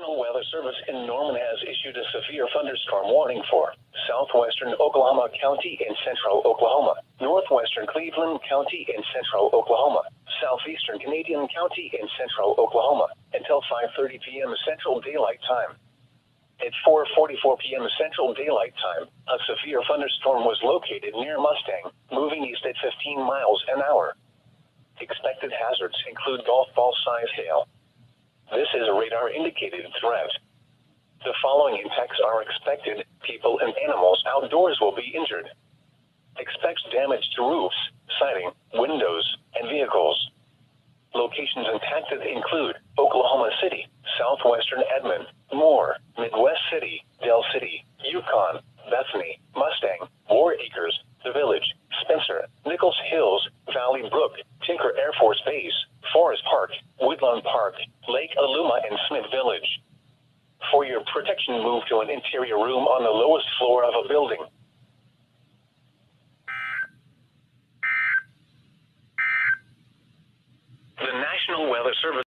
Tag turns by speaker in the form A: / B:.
A: National Weather Service in Norman has issued a severe thunderstorm warning for Southwestern Oklahoma County in central Oklahoma, Northwestern Cleveland County in central Oklahoma, Southeastern Canadian County in central Oklahoma, until 5:30 p.m. Central Daylight Time. At 4:44 p.m. Central Daylight Time, a severe thunderstorm was located near Mustang, moving east at 15 miles an hour. Expected hazards include golf ball-size hail. This is a radar-indicated threat. The following impacts are expected: people and animals outdoors will be injured. Expect damage to roofs, siding, windows, and vehicles. Locations impacted include Oklahoma City, Southwestern Edmond, Moore, Midwest City, Del City, Yukon, Bethany, Mustang, War Acres, The Village, Spencer, Nichols Hills, Valley Brook, Tinker Air Force Base, Forest Park, Woodlawn Park, Lake Aluma, and Smith Village. For your protection, move to an interior room on the lowest floor of a building. The National Weather Service